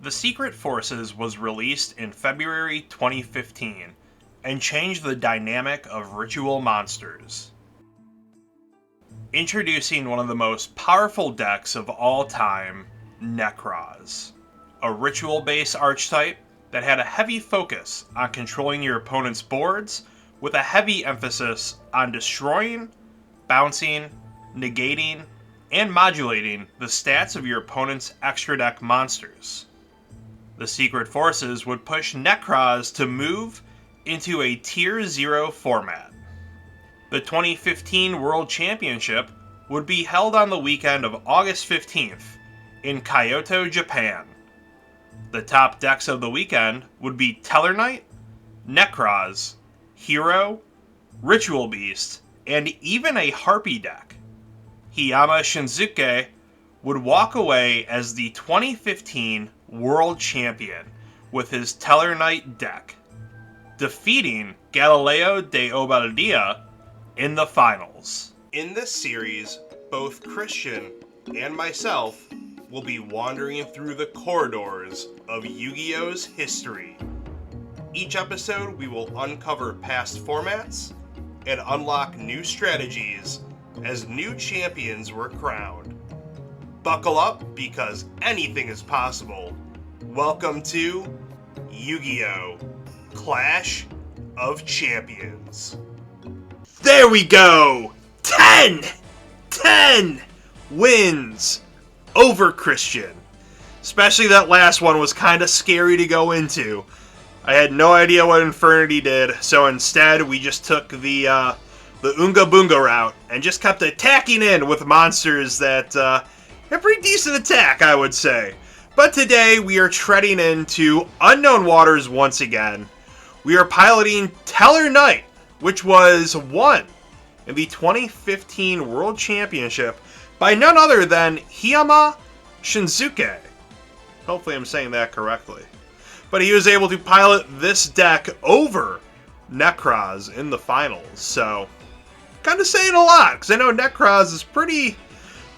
The Secret Forces was released in February 2015 and changed the dynamic of ritual monsters. Introducing one of the most powerful decks of all time, Necroz, a ritual-based archetype that had a heavy focus on controlling your opponent's boards with a heavy emphasis on destroying, bouncing, negating, and modulating the stats of your opponent's extra deck monsters. The Secret Forces would push Necroz to move into a Tier 0 format. The 2015 World Championship would be held on the weekend of August 15th in Kyoto, Japan. The top decks of the weekend would be Tellarknight, Necroz, Hero, Ritual Beast, and even a Harpy deck. Hiyama Shinsuke would walk away as the 2015 World Champion with his Tellarknight deck, defeating Galileo de Obaldía in the finals. In this series, both Christian and myself will be wandering through the corridors of Yu-Gi-Oh's history. Each episode, we will uncover past formats and unlock new strategies as new champions were crowned. Buckle up, because anything is possible. Welcome to Yu-Gi-Oh! Clash of Champions. There we go! 10 wins over Christian. Especially that last one was kind of scary to go into. I had no idea what Infernity did, so instead we just took the Unga Boonga route and just kept attacking in with monsters that have pretty decent attack, I would say. But today we are treading into unknown waters once again. We are piloting Tellarknight, which was won in the 2015 World Championship by none other than Hiyama Shinsuke. Hopefully I'm saying that correctly. But he was able to pilot this deck over Necroz in the finals, so kind of saying a lot, because I know Necroz is pretty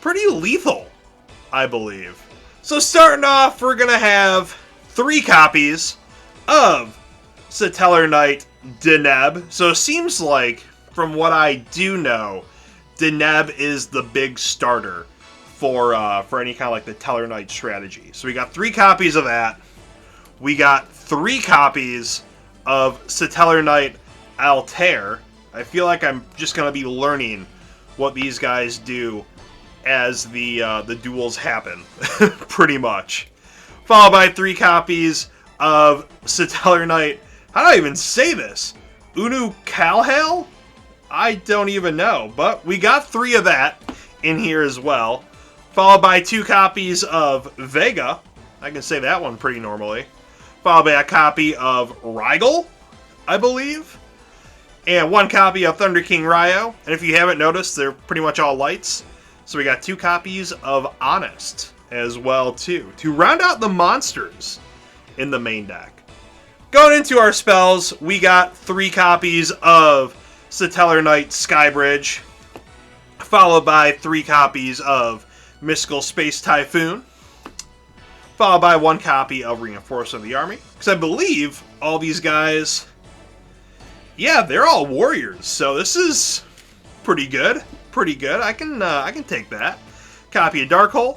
lethal, I believe. So starting off, we're going to have 3 copies of Tellarknight Deneb. So it seems like, from what I do know, Deneb is the big starter for any kind of like the Tellarknight strategy. So we got 3 copies of that. We got 3 copies of Tellarknight Altair. I feel like I'm just going to be learning what these guys do as the duels happen, pretty much. Followed by 3 copies of Tellarknight, how do I even say this? Unu Kalhale? I don't even know, but we got 3 of that in here as well. Followed by 2 copies of Vega. I can say that one pretty normally. Followed by a copy of Rigel, I believe. And 1 copy of Thunder King Ryo. And if you haven't noticed, they're pretty much all lights. So we got 2 copies of Honest as well, too, to round out the monsters in the main deck. Going into our spells, we got 3 copies of Tellarknight Skybridge, followed by 3 copies of Mystical Space Typhoon, followed by 1 copy of Reinforcement of the Army. Because I believe all these guys, yeah, they're all warriors, so this is pretty good. I can take that. Copy of Darkhole,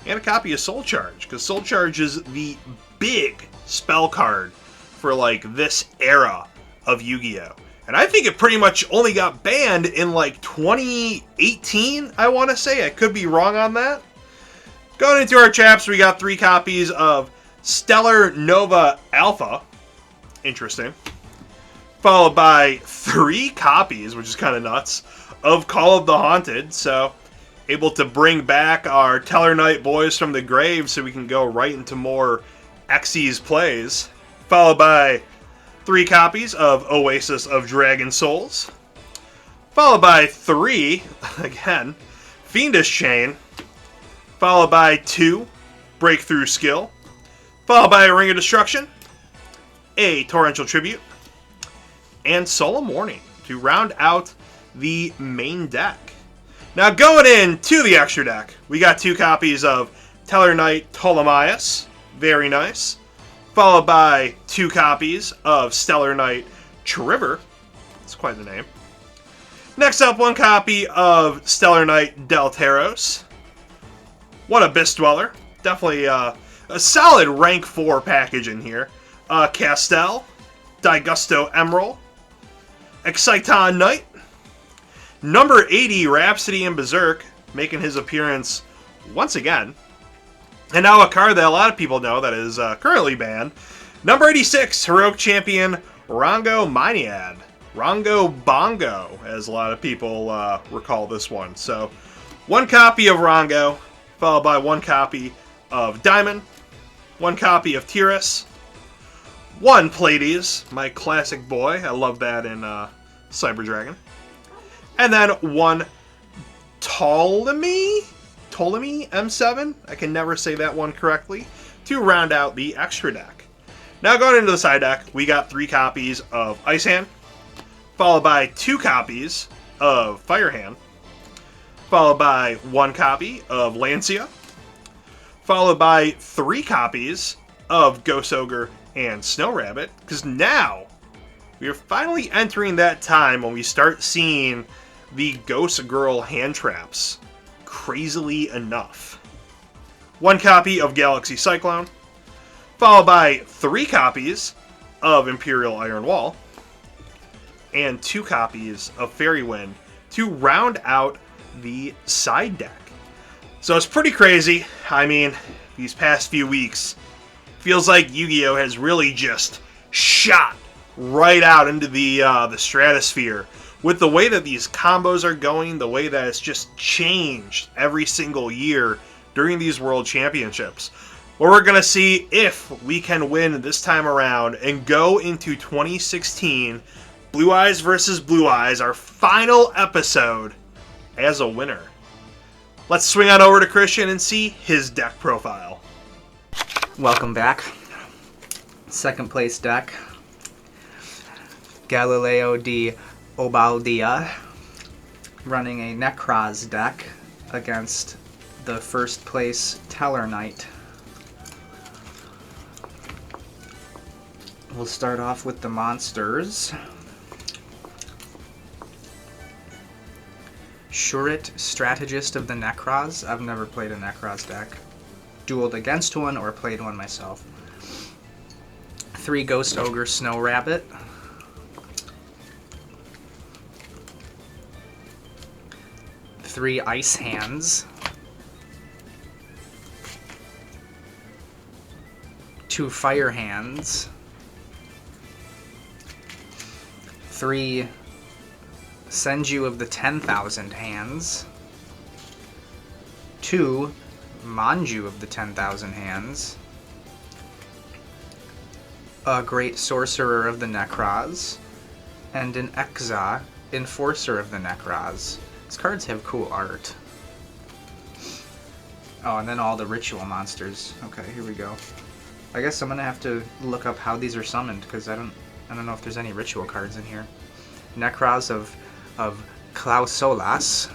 and a copy of Soul Charge, because Soul Charge is the big spell card for like this era of Yu-Gi-Oh! And I think it pretty much only got banned in like 2018, I want to say. I could be wrong on that. Going into our chaps, we got 3 copies of Stellar Nova Alpha. Interesting. Followed by 3 copies, which is kind of nuts, of Call of the Haunted. So, able to bring back our Tellarknight boys from the grave so we can go right into more Xyz plays. Followed by 3 copies of Oasis of Dragon Souls. Followed by 3, again, Fiendish Chain. Followed by 2, Breakthrough Skill. Followed by a Ring of Destruction, a Torrential Tribute, and Solemn Warning to round out the main deck. Now going into the extra deck, we got 2 copies of Tellarknight Ptolemaeus, Very nice. Followed by 2 copies of Stellar Knight Triver. That's quite the name. Next up, 1 copy of Stellar Knight Delteros. 1 Abyss Dweller. Definitely a solid rank 4 package in here. Castel, Digusto Emerald, Exciton Knight, number 80 Rhapsody and Berserk, making his appearance once again. And now a card that a lot of people know that is currently banned. Number 86 Heroic Champion Rongo Maniad. Rongo Bongo, as a lot of people recall this one. So, 1 copy of Rongo, followed by 1 copy of Diamond, 1 copy of Tiras, 1 Pleiades, my classic boy. I love that in Cyber Dragon. And then 1 Ptolemy M7. I can never say that one correctly. To round out the extra deck. Now going into the side deck, we got 3 copies of Ice Hand, followed by 2 copies of Fire Hand, followed by 1 copy of Lancia, followed by 3 copies of Ghost Ogre and Snow Rabbit, because now we are finally entering that time when we start seeing the Ghost Girl hand traps, crazily enough. 1 copy of Galaxy Cyclone, followed by 3 copies of Imperial Iron Wall, and 2 copies of Fairy Wind to round out the side deck. So it's pretty crazy. I mean, these past few weeks, feels like Yu-Gi-Oh! Has really just shot right out into the stratosphere with the way that these combos are going, the way that it's just changed every single year during these World Championships. Where we're going to see if we can win this time around and go into 2016, Blue Eyes versus Blue Eyes, our final episode, as a winner. Let's swing on over to Christian and see his deck profile. Welcome back. Second place deck. Galileo di Obaldia running a Necroz deck against the first place Teller Knight. We'll start off with the monsters. Shurit, Strategist of the Necroz. I've never played a Necroz deck. Dueled against one or played one myself. 3 Ghost Ogre Snow Rabbit. 3 Ice Hands. 2 Fire Hands. 3 Senju of the 10,000 Hands. 2 Manju of the 10,000 Hands. A Great Sorcerer of the Necroz. And an Exa, Enforcer of the Necroz. These cards have cool art. Oh, and then all the ritual monsters. Okay, here we go. I guess I'm gonna have to look up how these are summoned, because I don't know if there's any ritual cards in here. Necroz of Klausolas.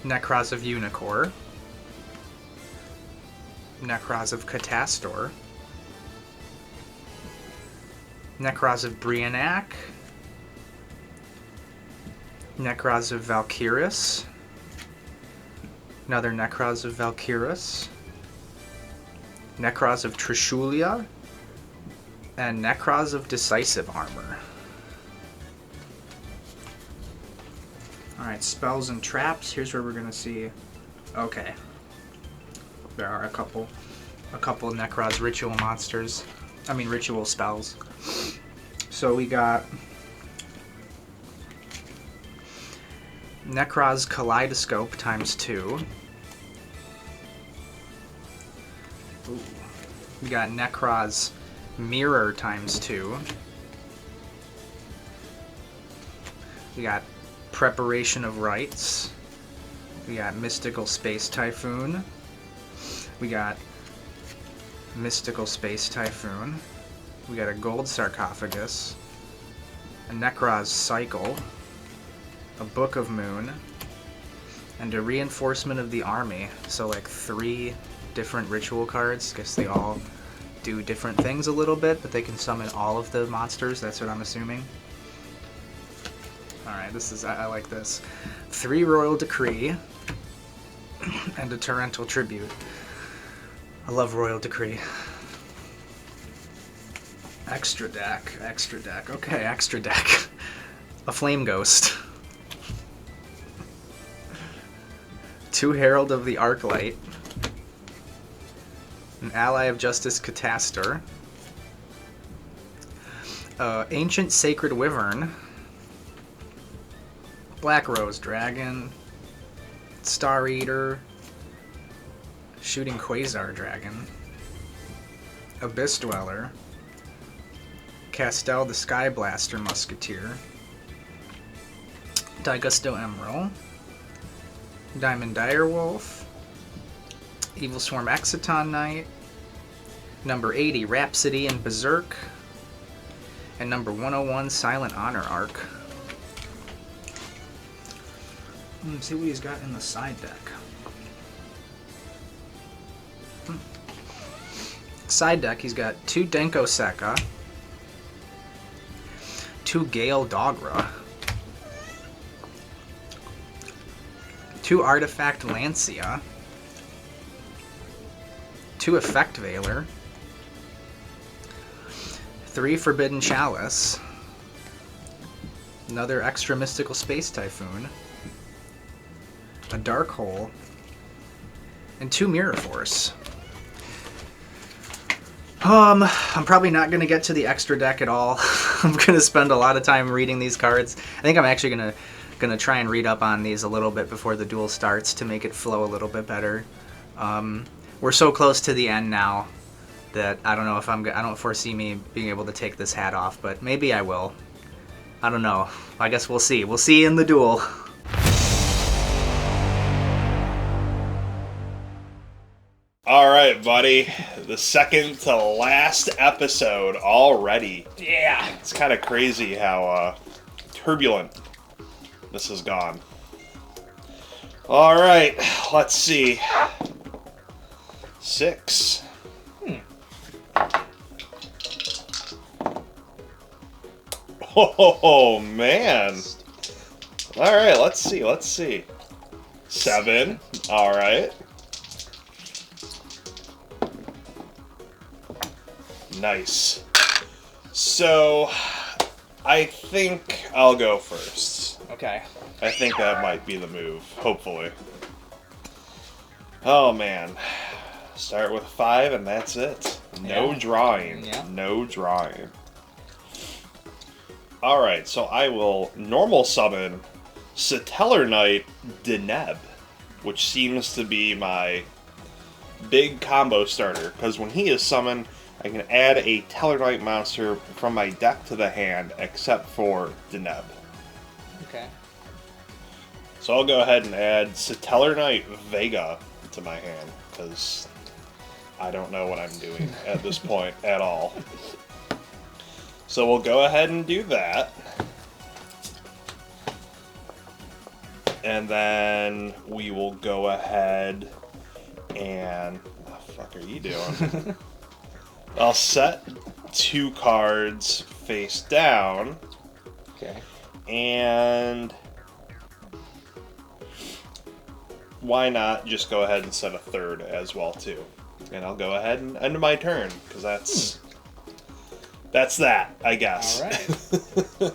Necroz of Unicor. Necroz of Catastor. Necroz of Brionac. Necroz of Valkyrus. Another Necroz of Valkyrus. Necroz of Trishulia. And Necroz of Decisive Armor. Alright, spells and traps. Here's where we're gonna see. Okay. There are a couple Necroz ritual monsters. I mean ritual spells. So we got Necroz Kaleidoscope ×2. Ooh. We got Necroz Mirror ×2. We got Preparation of Rites. We got Mystical Space Typhoon. We got Mystical Space Typhoon. We got a Gold Sarcophagus. A Necroz Cycle. A Book of Moon. and a reinforcement of the army. So like 3 different ritual cards. Guess they all do different things a little bit, but they can summon all of the monsters. That's what I'm assuming. Alright, I like this. 3 Royal Decree and a Torrential Tribute. I love Royal Decree. Extra deck. Okay, extra deck. A Flame Ghost. 2 Herald of the Arclight. An Ally of Justice Catastor. Ancient Sacred Wyvern. Black Rose Dragon. Star Eater. Shooting Quasar Dragon. Abyss Dweller. Castel the Sky Blaster Musketeer. Digusto Emerald. Diamond Direwolf. Evil Swarm Exciton Knight. Number 80 Rhapsody and Berserk. And number 101 Silent Honor Arc. Let's see what he's got in the side deck. Side deck, he's got 2 Denko Sekka, 2 Gale Dogra, 2 Artifact Lancia, 2 Effect Veiler, 3 Forbidden Chalice, another Extra Mystical Space Typhoon, a Dark Hole, and 2 Mirror Force. I'm probably not going to get to the extra deck at all. I'm going to spend a lot of time reading these cards. I think I'm actually going to try and read up on these a little bit before the duel starts to make it flow a little bit better. We're so close to the end now that I don't know if I don't foresee me being able to take this hat off, but maybe I will. I don't know. I guess we'll see. We'll see in the duel. All right, buddy. The second to last episode already. Yeah. It's kind of crazy how turbulent this has gone. All right, let's see. 6. Oh, man. All right, let's see. 7. All right. Nice. So, I think I'll go first. Okay. I think that might be the move, hopefully. Oh, man. Start with 5 and that's it. No drawing. Yeah. No drawing. Alright, so I will normal summon Satellar Knight Deneb, which seems to be my big combo starter, because when he is summoned, I can add a Tellarknight monster from my deck to the hand, except for Deneb. Okay. So I'll go ahead and add Satellar Knight Vega to my hand, because I don't know what I'm doing at this point at all. So we'll go ahead and do that. And then we will go ahead and... What the fuck are you doing? I'll set 2 cards face down. Okay. And why not just go ahead and set a 3rd as well too. And I'll go ahead and end my turn, because that's that, I guess. Alright.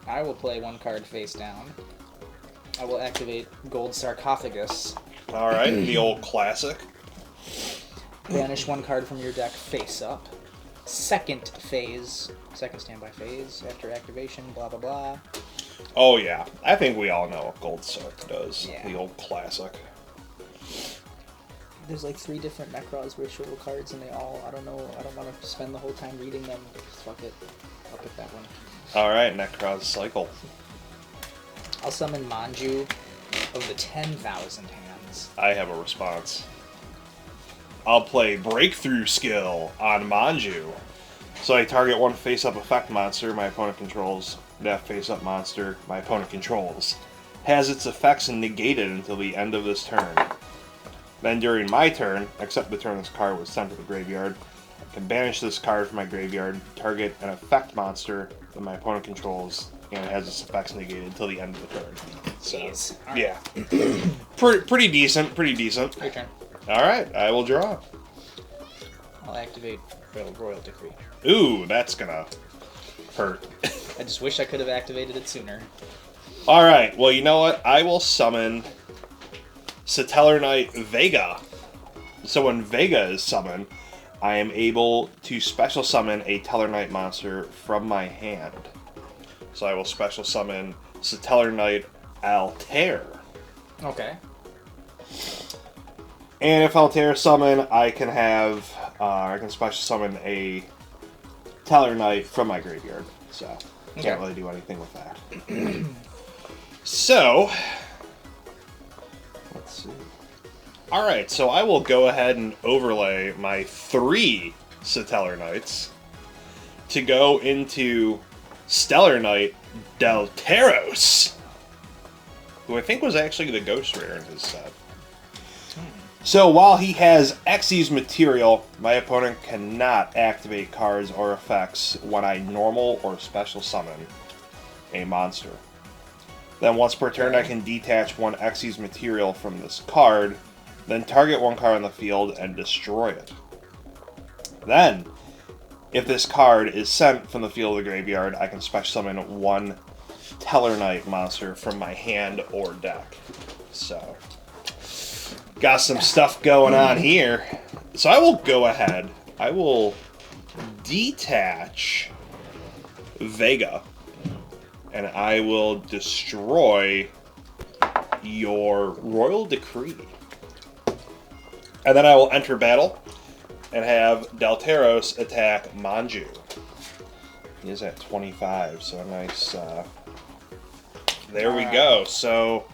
I will play 1 card face down. I will activate Gold Sarcophagus. Alright, the old classic. Banish 1 card from your deck face up. Second standby phase, after activation, blah blah blah. Oh yeah, I think we all know what Gold Sark does. Yeah. The old classic. There's like 3 different Necroz ritual cards and they all, I don't want to spend the whole time reading them. Fuck it. I'll pick that one. Alright, Necroz Cycle. I'll summon Manju of the 10,000 hands. I have a response. I'll play Breakthrough Skill on Manju. So I target 1 face-up effect monster my opponent controls. That face-up monster my opponent controls. has its effects negated until the end of this turn. Then during my turn, except the turn this card was sent to the graveyard, I can banish this card from my graveyard, target an effect monster that my opponent controls, and it has its effects negated until the end of the turn. So, Jeez. yeah. Pretty decent, pretty decent. Your turn. Alright, I will draw. I'll activate Royal Decree. Ooh, that's gonna hurt. I just wish I could have activated it sooner. Alright, well, you know what? I will summon Satellar Knight Vega. So when Vega is summoned, I am able to special summon a Tellar Knight monster from my hand. So I will special summon Satellar Knight Altair. Okay. And if Altair summon, I can have, I can special summon a Tellar Knight from my graveyard. So, can't really do anything with that. So, let's see. Alright, so I will go ahead and overlay my 3 Satellar Knights to go into Stellar Knight Delteros, who I think was actually the Ghost Rare in his set. So while he has Xyz material, my opponent cannot activate cards or effects when I normal or special summon a monster. Then once per turn, I can detach 1 Xyz material from this card, then target 1 card on the field and destroy it. Then, if this card is sent from the field of the graveyard, I can special summon 1 Tellar Knight monster from my hand or deck. So, got some stuff going on here. So I will go ahead. I will detach Vega, and I will destroy your Royal Decree. And then I will enter battle and have Delteros attack Manju. He is at 25, so a nice... there we go. So,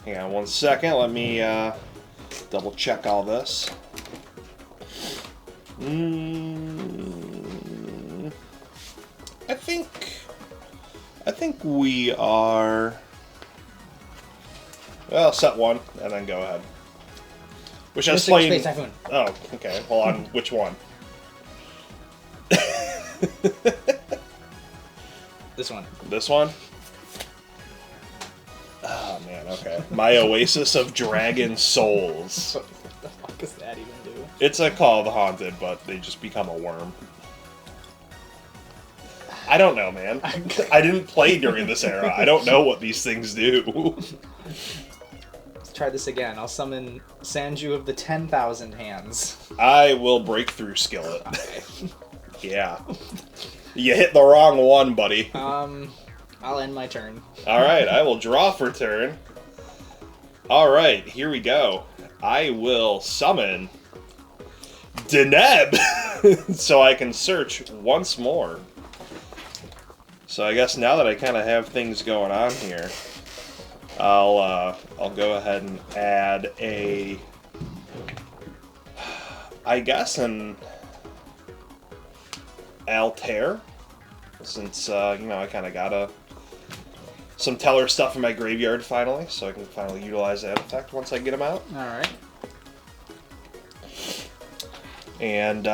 hang on 1 second. Let me double check all this. I think we are... Well, set 1, and then go ahead. Which I was playing... Space Typhoon. Oh, okay. Hold on. Which one? This one. This one? Oh, man, okay. My Oasis of Dragon Souls. What the fuck does that even do? It's a Call of the Haunted, but they just become a worm. I don't know, man. I didn't play during this era. I don't know what these things do. Let's try this again. I'll summon Sanju of the 10,000 Hands. I will break through Skillet. Okay. Yeah. You hit the wrong one, buddy. I'll end my turn. Alright, I will draw for turn. Alright, here we go. I will summon Deneb so I can search once more. So I guess now that I kind of have things going on here, I'll go ahead and add a, I guess an Altair, since I kind of got some Teller stuff in my graveyard finally, so I can finally utilize that effect once I get them out. All right. And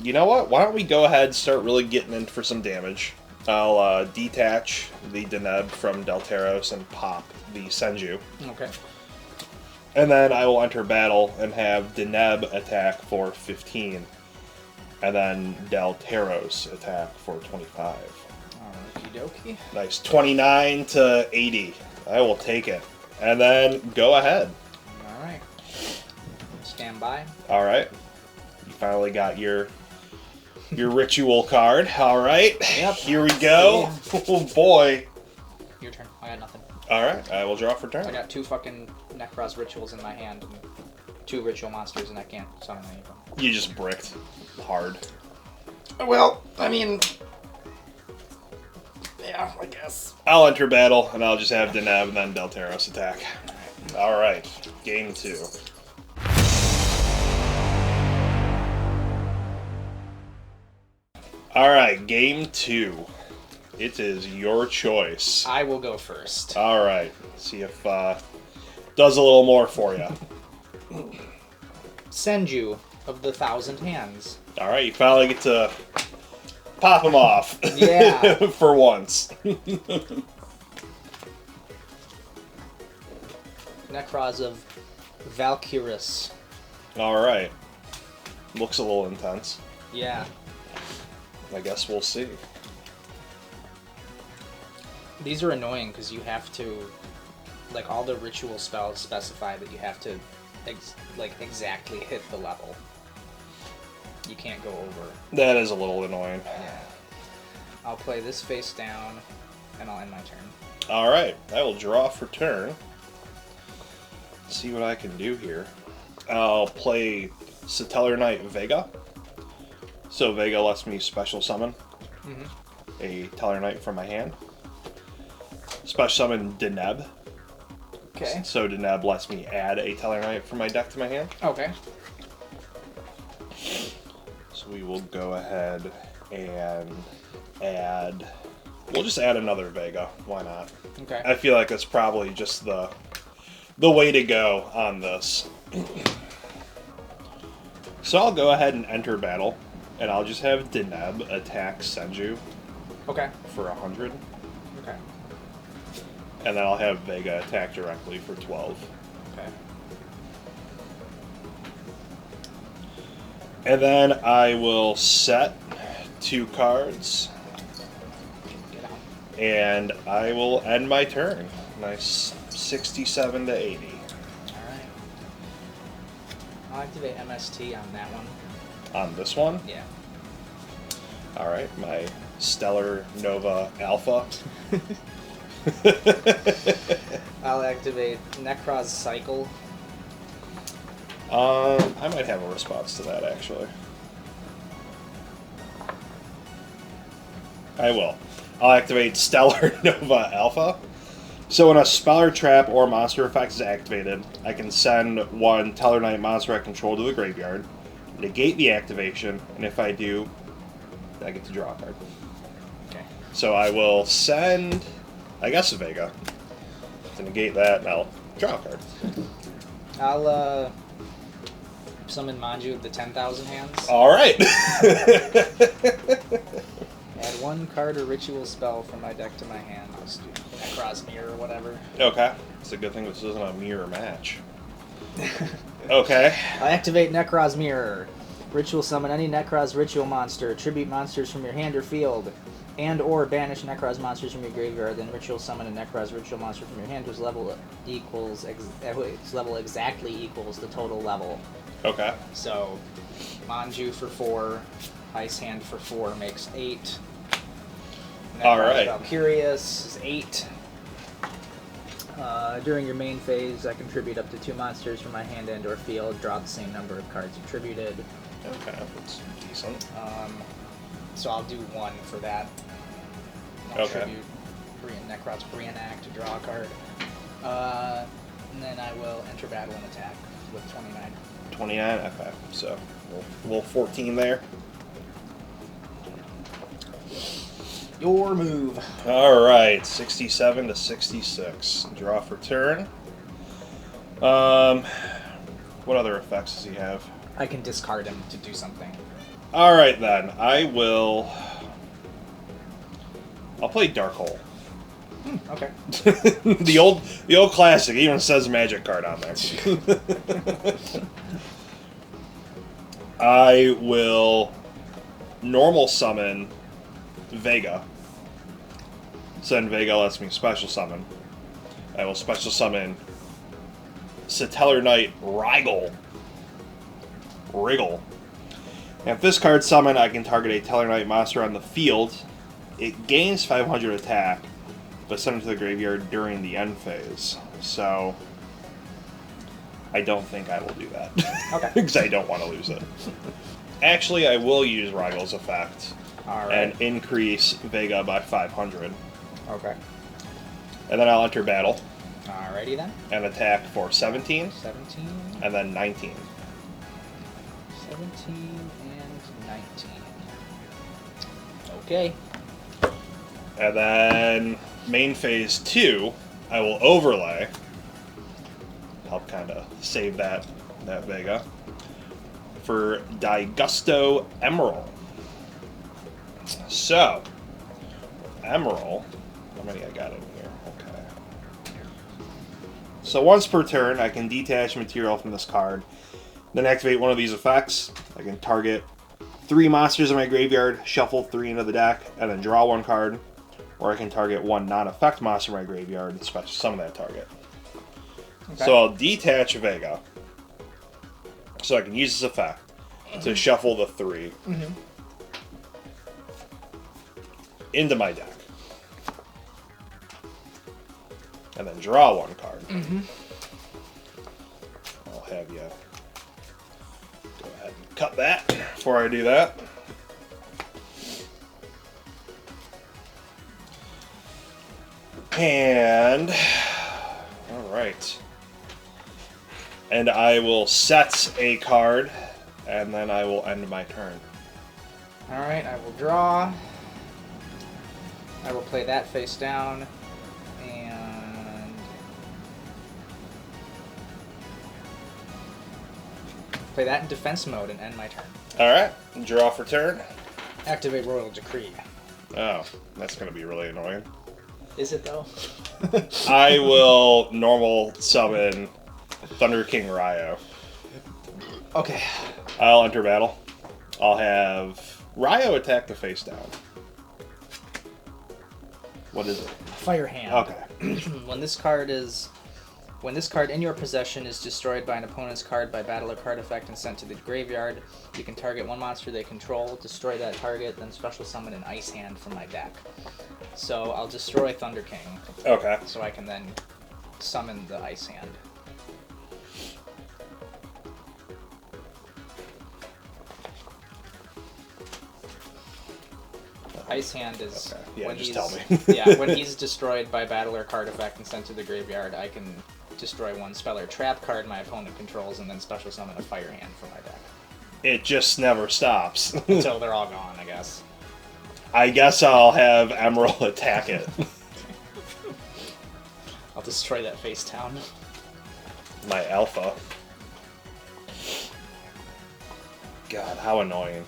you know what? Why don't we go ahead and start really getting in for some damage. I'll detach the Deneb from Delteros and pop the Senju. Okay. And then I will enter battle and have Deneb attack for 15. And then Delteros attack for 25. Okie dokie. Nice. 29 to 80. I will take it. And then go ahead. Alright. Stand by. Alright. You finally got your ritual card. Alright. Yep. Here we go. Oh boy. Your turn. I got nothing. Alright. I will draw for turn. I got 2 fucking Necros rituals in my hand and 2 ritual monsters, and I can't summon any of them. You just bricked hard. Well, I mean... yeah, I guess. I'll enter battle, and I'll just have Deneb and then Delteros attack. Alright. Game 2. Alright, game 2. It is your choice. I will go first. All right. See if does a little more for you. Senju of the Thousand Hands. All right, you finally get to pop them off. Yeah. For once. Necros of Valkyrus. All right. Looks a little intense. Yeah. I guess we'll see. These are annoying because you have to, like, all the ritual spells specify that you have to, exactly hit the level. You can't go over. That is a little annoying. Yeah. I'll play this face down, and I'll end my turn. All right. I will draw for turn. See what I can do here. I'll play Satellar Knight Vega. So Vega lets me special summon a Teller Knight from my hand. Special summon Deneb. Okay. So Deneb lets me add a Teller Knight from my deck to my hand. Okay. So we will go ahead and add... We'll just add another Vega. Why not? Okay. I feel like that's probably just the way to go on this. So I'll go ahead and enter battle, and I'll just have Deneb attack Senju Okay. for 100, Okay. and then I'll have Vega attack directly for 12. Okay. And then I will set 2 cards, Get out. and I will end my turn. Nice 67 to 80. Alright. I'll activate MST on that one. On this one? Yeah. Alright, my Stellar Nova Alpha. I'll activate Necros Cycle. I might have a response to that, actually. I will. I'll activate Stellar Nova Alpha. So when a spell or trap or monster effect is activated, I can send 1 Teller Knight monster I control to the graveyard, negate the activation, and if I do, I get to draw a card. Okay. So I will send, I guess, a Vega to negate that, and I'll draw a card. I'll summon Manju of the 10,000 Hands. All right. Add 1 card or ritual spell from my deck to my hand. I'll just do Necros Mirror or whatever. Okay. It's a good thing this isn't a mirror match. Okay. I'll activate Necros Mirror. Ritual summon any Necros ritual monster. Tribute monsters from your hand or field. And or banish Necros monsters from your graveyard. Then ritual summon a Necros ritual monster from your hand whose level exactly equals the total level. Okay. So, Manju for 4. Ice Hand for 4 makes 8. Alright. Valkyrius is 8. During your main phase, I contribute up to 2 monsters from my hand and or field. Draw the same number of cards attributed. Okay, that's decent. So I'll do 1 for that. I'll Okay. tribute Necros Brianac to draw a card. And then I will enter battle and attack with 29. 29? Okay, so a little 14 there. Your move. All right, 67 to 66. Draw for turn. What other effects does he have? I can discard him to do something. All right then, I'll play Dark Hole. Okay. the old classic. Even says magic card on there. I will normal summon Vega. Then Vega lets me special summon. I will special summon Satellar Knight Wriggle. And if this card summoned, I can target a Teller Knight monster on the field. It gains 500 attack, but send it to the graveyard during the end phase. So I don't think I will do that. Okay. Because I don't want to lose it. Actually, I will use Wriggle's effect. All right. And increase Vega by 500. Okay. And then I'll enter battle Alrighty then. and attack for 17, 17. and then 19. 17 and 19. Okay. And then main phase 2, I will overlay. Help kind of save that Vega. For Yugioh Emerald. So, Emerald. How many I got in here? Okay. So once per turn, I can detach material from this card. Then activate one of these effects. I can target 3 monsters in my graveyard, shuffle 3 into the deck, and then draw 1 card. Or I can target 1 non-effect monster in my graveyard and special summon that target. Okay. So I'll detach Vega. So I can use this effect to shuffle the 3 into my deck. And then draw 1 card. I'll have you go ahead and cut that before I do that. And alright. And I will set a card, and then I will end my turn. Alright, I will draw. I will play that face down. And play that in defense mode and end my turn. Alright, draw for turn. Activate Royal Decree. Oh, that's going to be really annoying. Is it though? I will normal summon Thunder King Ryo. Okay. I'll enter battle. I'll have Ryo attack the face down. What is it? Fire Hand. Okay. When this card in your possession is destroyed by an opponent's card by battle or card effect and sent to the graveyard, you can target 1 monster they control, destroy that target, then special summon an Ice Hand from my deck. So I'll destroy Thunder King. Okay. So I can then summon the Ice Hand. Ice Hand is yeah, when just he's tell me. yeah, when he's destroyed by battle or card effect and sent to the graveyard, I can destroy 1 spell or trap card my opponent controls and then special summon a Fire Hand from my deck. It just never stops. Until they're all gone, I guess. I guess I'll have Emerald attack it. I'll destroy that face town. My alpha. God, how annoying.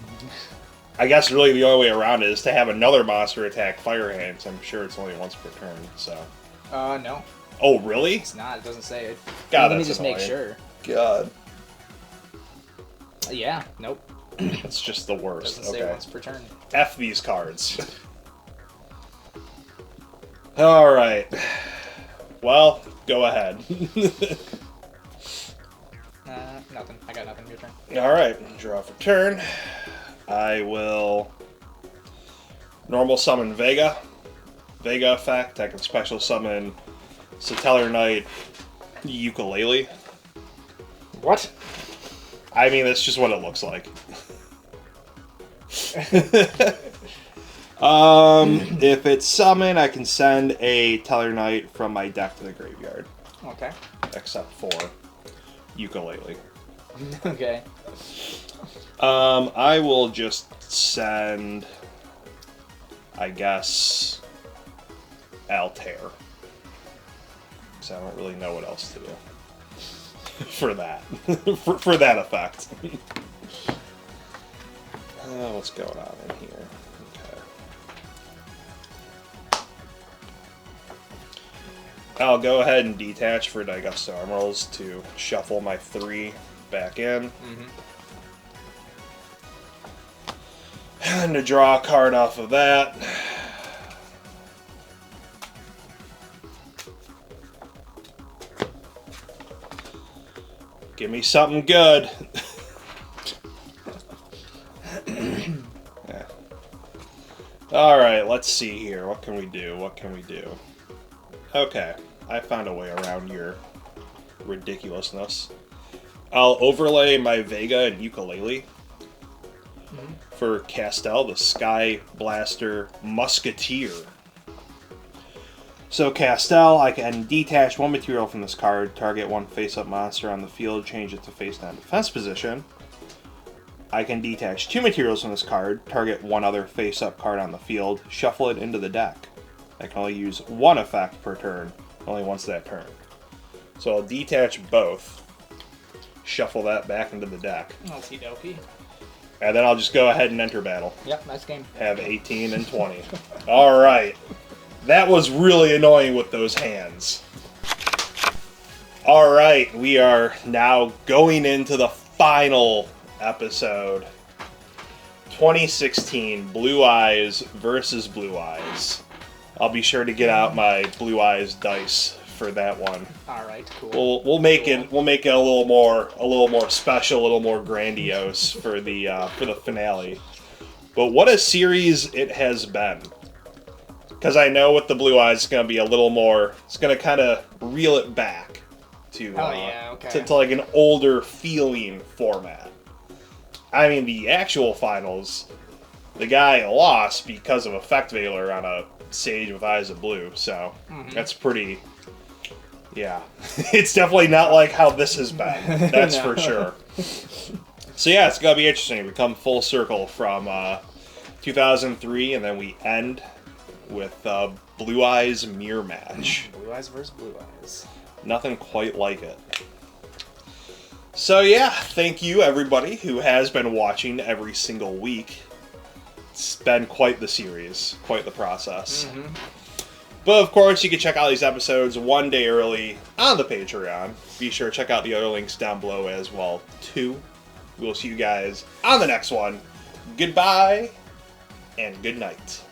I guess really the only way around it is to have another monster attack Fire Hands. I'm sure it's only once per turn, so. No. Oh, really? It's not. It doesn't say it. God, Let me that's just annoying. make sure. God. Yeah, nope. It's just the worst. Doesn't say once per turn. F these cards. Alright. Well, go ahead. Nothing. I got nothing. Your turn. Alright, draw for turn. I will normal summon Vega. Vega effect. I can special summon Satellar Knight Ukulele. What? I mean, that's just what it looks like. If it's summon, I can send a Teller Knight from my deck to the graveyard. Okay. Except for Ukulele. Okay. I will just send, I guess, Altair. Because I don't really know what else to do. For that. for that effect. What's going on in here? Okay. I'll go ahead and detach for Yugioh Emeralds to shuffle my 3 back in. And to draw a card off of that. Give me something good. Yeah. Alright, let's see here. What can we do? Okay, I found a way around your ridiculousness. I'll overlay my Vega and Ukulele for Castel, the Sky Blaster Musketeer. So Castel, I can detach 1 material from this card, target 1 face-up monster on the field, change it to face-down defense position. I can detach 2 materials from this card, target 1 other face-up card on the field, shuffle it into the deck. I can only use one effect per turn, only once that turn. So I'll detach both, shuffle that back into the deck, Okie dokie. and then I'll just go ahead and enter battle. Yep, nice game. Have 18 and 20. Alright. That was really annoying with those hands. Alright, we are now going into the final episode. 2016, Blue Eyes versus Blue Eyes. I'll be sure to get out my Blue Eyes dice for that one. All right, cool. We'll make it a little more special, a little more grandiose for the finale. But what a series it has been. Because I know with the Blue Eyes, it's going to be a little more. It's going to kind of reel it back to to like an older feeling format. I mean, the actual finals, the guy lost because of Effect Veiler on a Sage with Eyes of Blue, so that's pretty. Yeah, it's definitely not like how this has been. That's for sure. So yeah, it's gonna be interesting. We come full circle from 2003, and then we end with Blue Eyes mirror match. Blue Eyes versus Blue Eyes. Nothing quite like it. So yeah, thank you everybody who has been watching every single week. It's been quite the series, quite the process. But of course, you can check out these episodes one day early on the Patreon. Be sure to check out the other links down below as well, too. We'll see you guys on the next one. Goodbye, and good night.